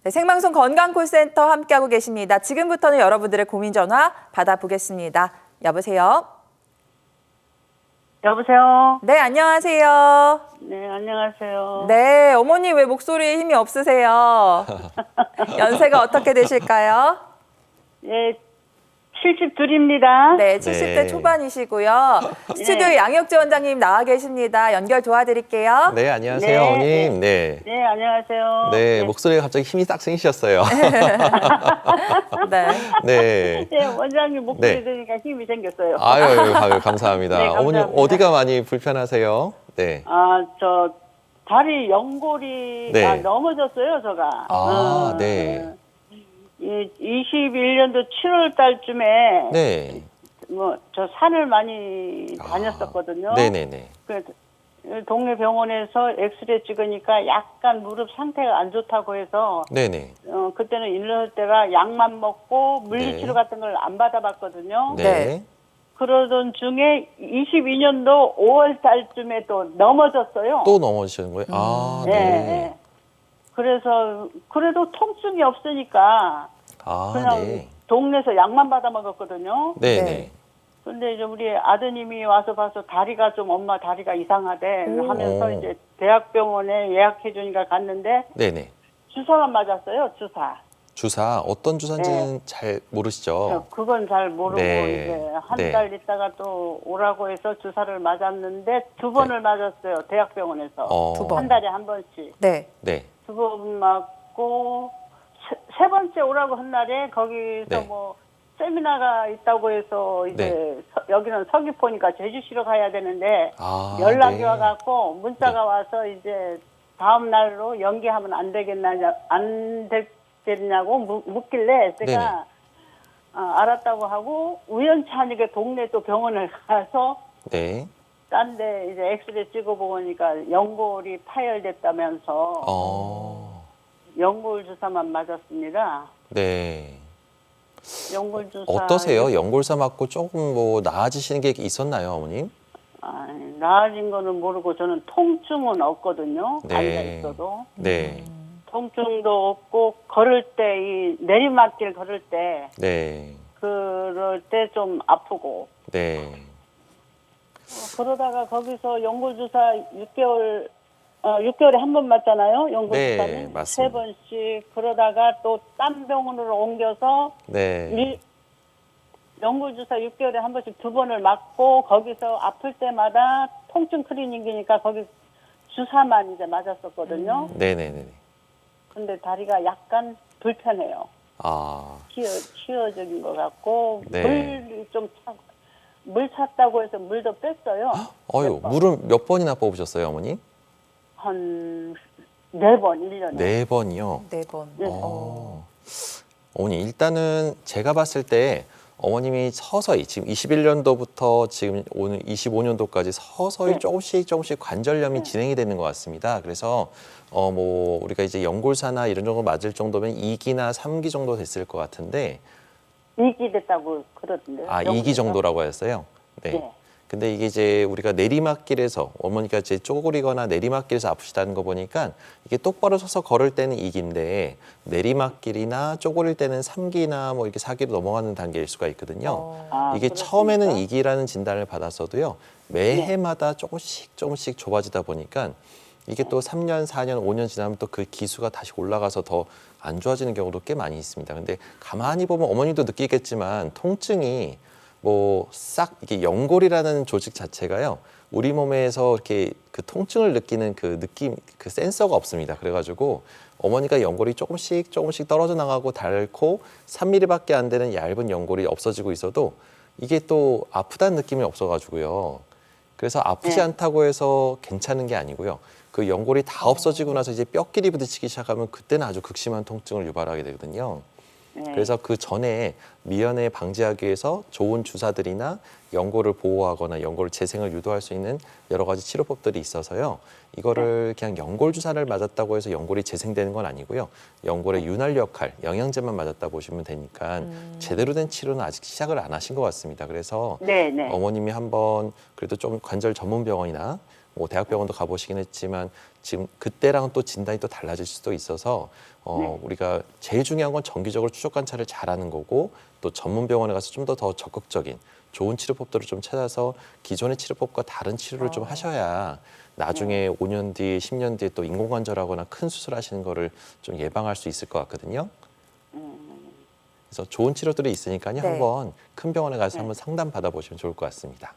네, 생방송 건강콜센터 함께하고 계십니다. 지금부터는 여러분들의 고민 전화 받아보겠습니다. 여보세요? 여보세요? 네, 안녕하세요. 네, 안녕하세요. 네, 어머니 왜 목소리에 힘이 없으세요? 연세가 어떻게 되실까요? 예, 72입니다. 네, 70대 초반이시고요. 스튜디오에 양혁재 원장님 나와 계십니다. 연결 도와드릴게요. 네, 안녕하세요, 네. 어머님. 네. 네, 안녕하세요. 네, 목소리가 갑자기 힘이 딱 생기셨어요. 네. 네. 네, 원장님 목소리 네. 들으니까 힘이 생겼어요. 아유, 감사합니다. 네, 감사합니다. 어머님, 어디가 많이 불편하세요? 네. 저 다리 연골이 네. 넘어졌어요, 제가. 네. 21년도 7월 달쯤에 네. 저 산을 많이 다녔었거든요. 네네네. 그래서 동네 병원에서 엑스레이 찍으니까 약간 무릎 상태가 안 좋다고 해서 네네. 그때는 일렀을 때가 약만 먹고 물리치료 네. 같은 걸 안 받아봤거든요. 네. 그러던 중에 22년도 5월 달쯤에 또 넘어졌어요. 또 넘어지시는 거예요? 아, 네. 네. 네. 그래서 그래도 통증이 없으니까 아, 그냥 네. 동네에서 약만 받아 먹었거든요. 네네. 근데 이제 우리 아드님이 와서 봐서 다리가 좀 엄마 다리가 이상하대 하면서 오. 이제 대학병원에 예약해 주니까 갔는데 네네. 주사만 맞았어요. 주사. 주사, 어떤 주사인지는 네. 잘 모르시죠? 그건 잘 모르고 네. 이제 한 네. 달 있다가 또 오라고 해서 주사를 맞았는데 두 번을 맞았어요. 대학병원에서. 두 번. 한 달에 한 번씩. 네. 네. 두 번 맞고 세 번째 오라고 한 날에 거기서 네. 뭐 세미나가 있다고 해서 이제 여기는 서귀포니까 제주시로 가야 되는데 아, 연락이 네. 와갖고 문자가 와서 이제 다음 날로 연기하면 안 되겠냐고 묻길래 제가 알았다고 하고 우연치 않게 동네 또 병원을 가서 네. 딴데 이제 엑스레이 찍어보니까 연골이 파열됐다면서 연골 주사만 맞았습니다. 네. 연골 주사 어떠세요? 연골사 맞고 조금 뭐 나아지시는 게 있었나요, 어머님? 나아진 거는 모르고 저는 통증은 없거든요. 네. 앉아 있어도 네. 통증도 없고 걸을 때 이 내리막길 걸을 때 네. 그럴 때 좀 아프고 네. 그러다가 거기서 연골 주사 6개월에 한 번 맞잖아요. 연골 네, 주사는 맞습니다. 3번씩 그러다가 또 딴 병원으로 옮겨서 네. 연골 주사 6개월에 한 번씩 두 번을 맞고 거기서 아플 때마다 통증 클리닉이니까 거기 주사만 이제 맞았었거든요. 네네네. 근데 다리가 약간 불편해요. 아, 치어적인 것 같고 네. 물 찼다고 해서 물도 뺐어요. 어유, 물은 몇 번이나 뽑으셨어요, 어머니? 한 4번, 1년에. 네 번이요. 네 번. 네. 어머니, 일단은 제가 봤을 때 어머님이 서서히 지금 21년도부터 지금 오늘 25년도까지 서서히 네. 조금씩 관절염이 진행이 되는 것 같습니다. 그래서 뭐 우리가 이제 연골사나 이런 정도 맞을 정도면 2기나 3기 정도 됐을 것 같은데 2기 됐다고 그러던데요. 아, 2기 정도라고 하셨어요? 네. 네. 근데 이게 이제 우리가 내리막길에서 어머니가 이제 쪼그리거나 내리막길에서 아프시다는 거 보니까 이게 똑바로 서서 걸을 때는 2기인데 내리막길이나 쪼그릴 때는 3기나 뭐 이렇게 4기로 넘어가는 단계일 수가 있거든요. 이게 그렇습니까? 처음에는 2기라는 진단을 받았어도요. 매해마다 조금씩 좁아지다 보니까 이게 또 3년, 4년, 5년 지나면 또 그 기수가 다시 올라가서 더 안 좋아지는 경우도 꽤 많이 있습니다. 근데 가만히 보면 어머님도 느끼겠지만 통증이 뭐 싹 이게 연골이라는 조직 자체가요. 우리 몸에서 이렇게 그 통증을 느끼는 그 느낌, 그 센서가 없습니다. 그래가지고 어머니가 연골이 조금씩 떨어져 나가고 닳고 3mm밖에 안 되는 얇은 연골이 없어지고 있어도 이게 또 아프다는 느낌이 없어가지고요. 그래서 아프지 않다고 해서 괜찮은 게 아니고요. 그 연골이 다 없어지고 나서 이제 뼈끼리 부딪히기 시작하면 그때는 아주 극심한 통증을 유발하게 되거든요. 그래서 그 전에 미연에 방지하기 위해서 좋은 주사들이나 연골을 보호하거나 연골 재생을 유도할 수 있는 여러 가지 치료법들이 있어서요. 이거를 그냥 연골 주사를 맞았다고 해서 연골이 재생되는 건 아니고요. 연골의 윤활 역할, 영양제만 맞았다 보시면 되니까 제대로 된 치료는 아직 시작을 안 하신 것 같습니다. 그래서 어머님이 한번 그래도 좀 관절 전문 병원이나 뭐 대학병원도 가보시긴 했지만 지금 그때랑 또 진단이 또 달라질 수도 있어서 우리가 제일 중요한 건 정기적으로 추적 관찰을 잘하는 거고 또 전문 병원에 가서 좀 더 적극적인 좋은 치료법들을 좀 찾아서 기존의 치료법과 다른 치료를 좀 하셔야 나중에 5년 뒤에 10년 뒤에 또 인공관절하거나 큰 수술하시는 거를 좀 예방할 수 있을 것 같거든요. 그래서 좋은 치료들이 있으니까요. 네. 한번 큰 병원에 가서 한번 상담 받아보시면 좋을 것 같습니다.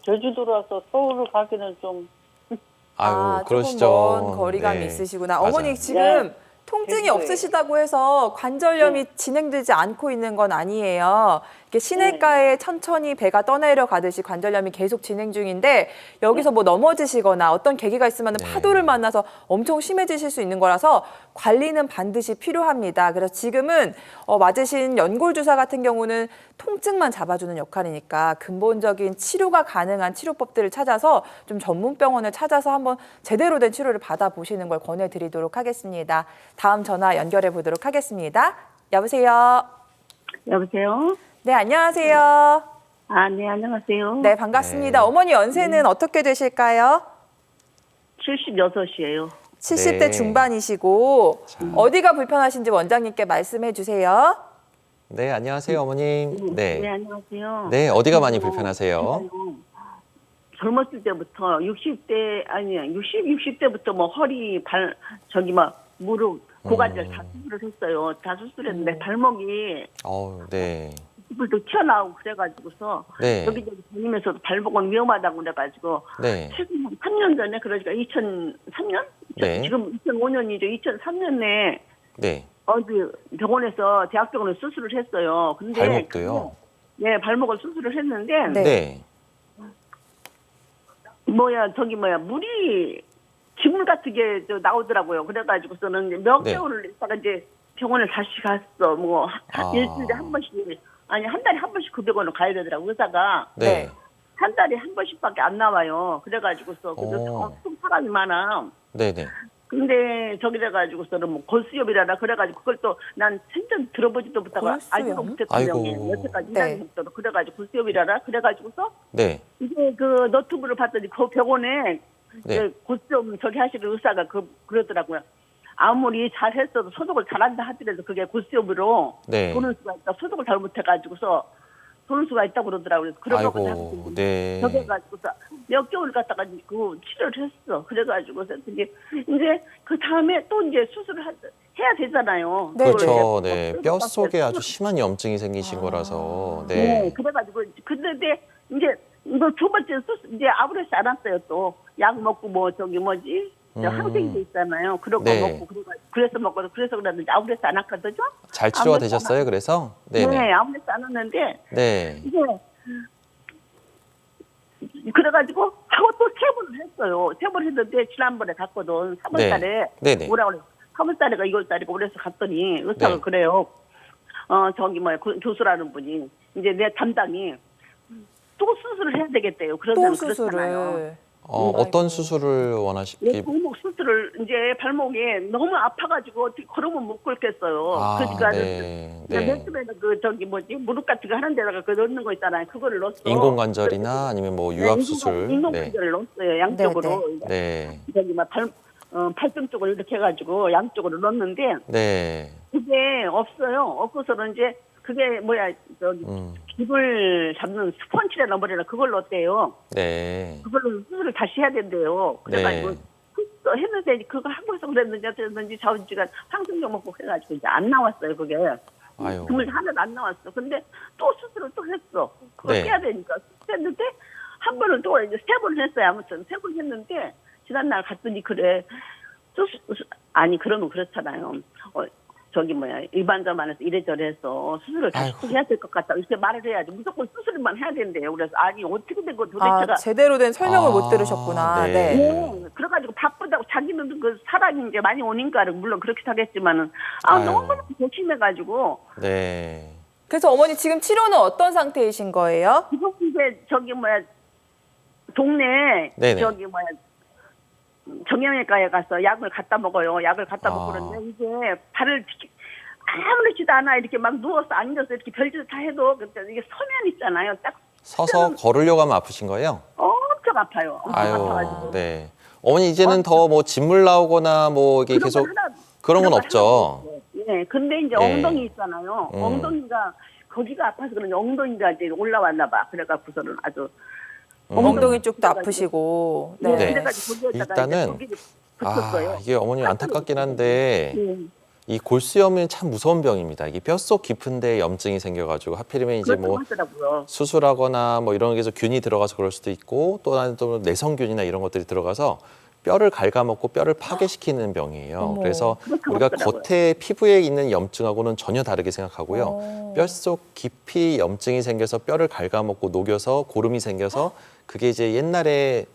제주도로 와서 서울을 가기는 좀 아유, 조금 그러시죠. 먼 거리감이 네. 있으시구나. 맞아요. 어머니 지금 네. 통증이 제주도에. 없으시다고 해서 관절염이 네. 진행되지 않고 있는 건 아니에요. 이렇게 시내가에 천천히 배가 떠내려 가듯이 관절염이 계속 진행 중인데 여기서 뭐 넘어지시거나 어떤 계기가 있으면 네. 파도를 만나서 엄청 심해지실 수 있는 거라서 관리는 반드시 필요합니다. 그래서 지금은 맞으신 연골 주사 같은 경우는 통증만 잡아주는 역할이니까 근본적인 치료가 가능한 치료법들을 찾아서 좀 전문 병원을 찾아서 한번 제대로 된 치료를 받아보시는 걸 권해드리도록 하겠습니다. 다음 전화 연결해 보도록 하겠습니다. 여보세요. 여보세요? 네, 안녕하세요. 네, 안녕하세요. 네, 반갑습니다. 네. 어머니 연세는 어떻게 되실까요? 76이에요. 70대 네. 중반이시고 어디가 불편하신지 원장님께 말씀해 주세요. 네, 안녕하세요, 어머님. 네, 네. 안녕하세요. 네, 어디가 많이 불편하세요? 젊었을 때부터 60대부터 뭐 허리, 무릎, 고관절 다 수술을 했어요. 다 수술했는데 발목이 네. 또 튀어나오고 그래가지고서 네. 여기저기 다니면서도 발목은 위험하다고 그래가지고 네. 최근 3년 전에 그러니까 2003년? 네. 지금 2005년이죠. 2003년에 네. 어디 병원에서 대학병원에 수술을 했어요. 근데 발목도요? 네, 발목을 수술을 했는데 네. 네. 물이 기물 같은 게 나오더라고요. 그래가지고서는 몇 네. 개월을 있다가 이제 병원을 다시 갔어. 일주일에 한 번씩 한 달에 한 번씩 그 병원을 가야 되더라고 의사가. 네. 한 달에 한 번씩밖에 안 나와요. 그래가지고서 엄청 사람이 많아. 네네. 근데 저기 돼가지고서는 뭐 골수염이라나 그래가지고 그걸 또 난 생전 들어보지도 못하고 골수염? 알지도 못했던 아이고. 병이에요. 여태까지 네. 일하는 했더니 그래가지고 골수염이라나 그래가지고서 네. 이제 그 너튜브를 봤더니 그 병원에 네. 골수염 저기 하시는 의사가 그러더라고요. 아무리 잘했어도 소독을 잘한다 하더라도 그게 골수염으로 네. 도는 수가 있다. 소독을 잘못해가지고서 도는 수가 있다고 그러더라고요. 그래갖고 아이고. 네. 저기 해가지고서 몇 개월 갔다가 그 치료를 했어. 그래가지고서 이제 그 다음에 또 이제 수술을 해야 되잖아요. 네, 그렇죠. 네. 네. 뼈 속에 아주 심한 염증이 생기신 거라서. 네. 네. 그래가지고 근데 이제 이거 두 번째 수술 이제 아무렇지 않았어요. 또 약 먹고 항생제 있잖아요. 그런 거 네. 먹고 그래서 그랬는데 아무렇지 않았거든요. 잘 치료가 아무렇지 되셨어요, 그래서? 네네. 네, 아무렇지 않았는데 네. 이제 그래가지고 하고 또 세 번을 했어요. 세 번 했는데 지난번에 갔거든. 3월달에 네. 네네. 뭐라 그래? 3월달에가 2월달이고 그래서 갔더니 의사가 네. 그래요. 교수라는 분이 이제 내 담당이 또 수술을 해야 되겠대요. 또 그러면 그렇잖아요. 수술을. 어떤 수술을 원하실지. 발목 수술을 이제 발목이 너무 아파가지고 어떻게 걸으면 못 걷겠어요. 그러니까 네. 맨 네. 처음에 무릎 같은 거 하는 데다가 그 넣는 거 있잖아요. 그거를 넣었어. 인공관절이나 아니면 뭐 유압수술. 인공관절을 넣었어요. 양쪽으로. 네. 팔등 쪽을 이렇게 해가지고 양쪽으로 넣었는데 네. 그게 없어요. 없어서는 이제 그게 깁을 잡는 스펀지라나 뭐래나 그걸 넣었대요. 네. 그걸로 수술을 다시 해야 된대요. 그래가지고 네. 또 했는데 그거 하고 해서 그랬는지 어쨌든지 자원지간 상승력 먹고 그래가지고 이제 안 나왔어요. 그게. 아유. 정말 하나도 안 나왔어. 근데 또 수술을 또 했어. 그걸 네. 해야 되니까 했는데 한 번은 또 이제 세 번을 했어요. 아무튼 세 번 했는데 지난날 갔더니 그래. 아니 그러면 그렇잖아요. 일반자만 해서 이래저래 해서 수술을 다시 아이고. 해야 될 것 같다. 이렇게 말을 해야지. 무조건 수술만 해야 된대요. 그래서 아니 어떻게 된 거 도대체가. 제대로 된 설명을 못 들으셨구나. 네. 네. 네. 그래가지고 바쁘다고 자기는 그 사람이 이제 많이 오니까 물론 그렇게 하겠지만은 아유. 너무너무 조심해가지고 네. 그래서 어머니 지금 치료는 어떤 상태이신 거예요? 지금 이제 동네 네네. 정형외과에 가서 약을 갖다 먹어요. 약을 갖다 먹고 그러는데 이게 발을 아무렇지도 않아 이렇게 막 누워서 앉아서 이렇게 별짓 다 해도 이게 서면 있잖아요. 딱 서서 걸으려고 하면 아프신 거예요? 엄청 아파요. 엄청 아유, 아파가지고. 네. 어머니 이제는 더 뭐 진물 나오거나 뭐 이게 그런 계속 건 하나- 그런 건 그런 건 없죠. 하나도 없어요. 네, 근데 이제 네. 엉덩이 있잖아요. 엉덩이가 거기가 아파서 그런지 엉덩이가 이제 올라왔나 봐. 그래갖고서는 아주 엉덩이 쪽도 아프시고. 네. 네. 그래가지고 거기에다가 일단은 이제 거기를 붙였어요. 이게 어머님 안타깝긴 한데 네. 이 골수염은 참 무서운 병입니다. 이게 뼛속 깊은데 염증이 생겨가지고 하필이면 이제 그렇다고 뭐 하더라고요. 수술하거나 뭐 이런 게서 균이 들어가서 그럴 수도 있고 또 하나는 또 내성균이나 이런 것들이 들어가서 뼈를 갉아먹고 뼈를 파괴시키는 병이에요. 어머. 그래서 그렇다고 우리가 하더라고요. 겉에 피부에 있는 염증하고는 전혀 다르게 생각하고요. 어. 뼛속 깊이 염증이 생겨서 뼈를 갉아먹고 녹여서 고름이 생겨서 그게 이제 옛날에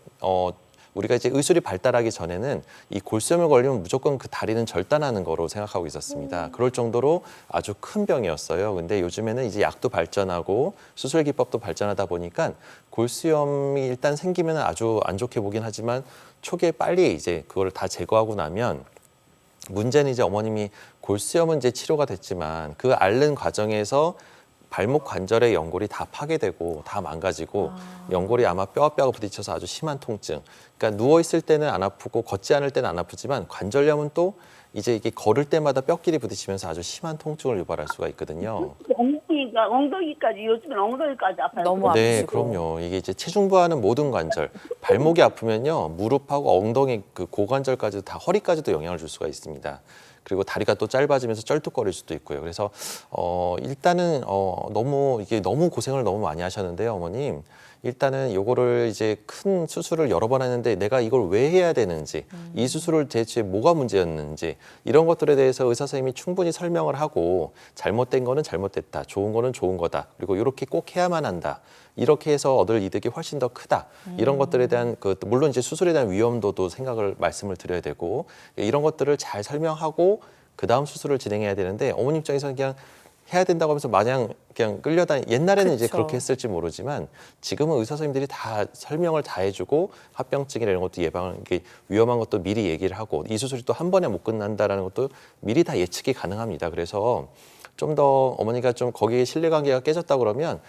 우리가 이제 의술이 발달하기 전에는 이 골수염에 걸리면 무조건 그 다리는 절단하는 거로 생각하고 있었습니다. 그럴 정도로 아주 큰 병이었어요. 근데 요즘에는 이제 약도 발전하고 수술 기법도 발전하다 보니까 골수염이 일단 생기면 아주 안 좋게 보긴 하지만 초기에 빨리 이제 그거를 다 제거하고 나면 문제는 이제 어머님이 골수염은 이제 치료가 됐지만 그 앓는 과정에서 발목 관절의 연골이 다 파괴되고 다 망가지고 연골이 아마 뼈와 뼈가 부딪혀서 아주 심한 통증. 그러니까 누워 있을 때는 안 아프고 걷지 않을 때는 안 아프지만 관절염은 또 이제 이게 걸을 때마다 뼈끼리 부딪히면서 아주 심한 통증을 유발할 수가 있거든요. 엉덩이까지 요즘은 엉덩이까지 아파요. 너무 네, 아프시고. 그럼요. 이게 이제 체중부하는 모든 관절, 발목이 아프면요, 무릎하고 엉덩이 그 고관절까지도 다 허리까지도 영향을 줄 수가 있습니다. 그리고 다리가 또 짧아지면서 쩔뚝거릴 수도 있고요. 그래서 일단은 너무 이게 너무 고생을 너무 많이 하셨는데요, 어머님. 일단은 요거를 이제 큰 수술을 여러 번 했는데 내가 이걸 왜 해야 되는지, 이 수술을 대체 뭐가 문제였는지 이런 것들에 대해서 의사 선생님이 충분히 설명을 하고 잘못된 거는 잘못됐다, 좋은 거는 좋은 거다, 그리고 이렇게 꼭 해야만 한다. 이렇게 해서 얻을 이득이 훨씬 더 크다. 이런 것들에 대한 물론 이제 수술에 대한 위험도도 생각을 말씀을 드려야 되고 이런 것들을 잘 설명하고 그 다음 수술을 진행해야 되는데 어머님 입장에서는 그냥 해야 된다고 하면서 마냥 그냥 옛날에는 이제 그쵸. 그렇게 했을지 모르지만 지금은 의사 선생님들이 다 설명을 다 해주고 합병증이나 이런 것도 예방, 이게 위험한 것도 미리 얘기를 하고 이 수술이 또 한 번에 못 끝난다라는 것도 미리 다 예측이 가능합니다. 그래서 좀 더 어머니가 좀 거기에 신뢰관계가 깨졌다 그러면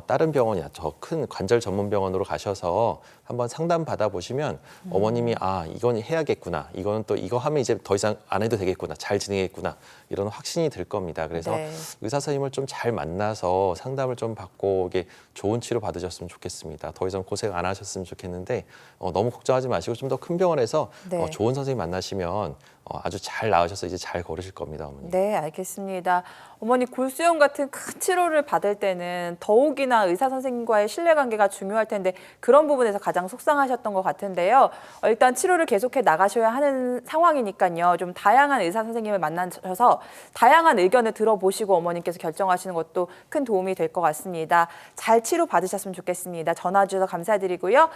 다른 병원이나 더 큰 관절 전문 병원으로 가셔서 한번 상담 받아보시면 어머님이 이건 해야겠구나, 이거는 또 이거 하면 이제 더 이상 안 해도 되겠구나, 잘 지내겠구나 이런 확신이 들 겁니다. 그래서 네. 의사 선생님을 좀 잘 만나서 상담을 좀 받고 이게 좋은 치료 받으셨으면 좋겠습니다. 더 이상 고생 안 하셨으면 좋겠는데 너무 걱정하지 마시고 좀 더 큰 병원에서 네. 좋은 선생님 만나시면 아주 잘 나으셔서 이제 잘 걸으실 겁니다, 어머니. 네, 알겠습니다. 어머니 골수염 같은 큰 치료를 받을 때는 더욱이나 의사 선생님과의 신뢰관계가 중요할 텐데 그런 부분에서 가장 속상하셨던 것 같은데요. 일단 치료를 계속해 나가셔야 하는 상황이니까요. 좀 다양한 의사 선생님을 만나셔서 다양한 의견을 들어보시고 어머님께서 결정하시는 것도 큰 도움이 될 것 같습니다. 잘 치료 받으셨으면 좋겠습니다. 전화 주셔서 감사드리고요.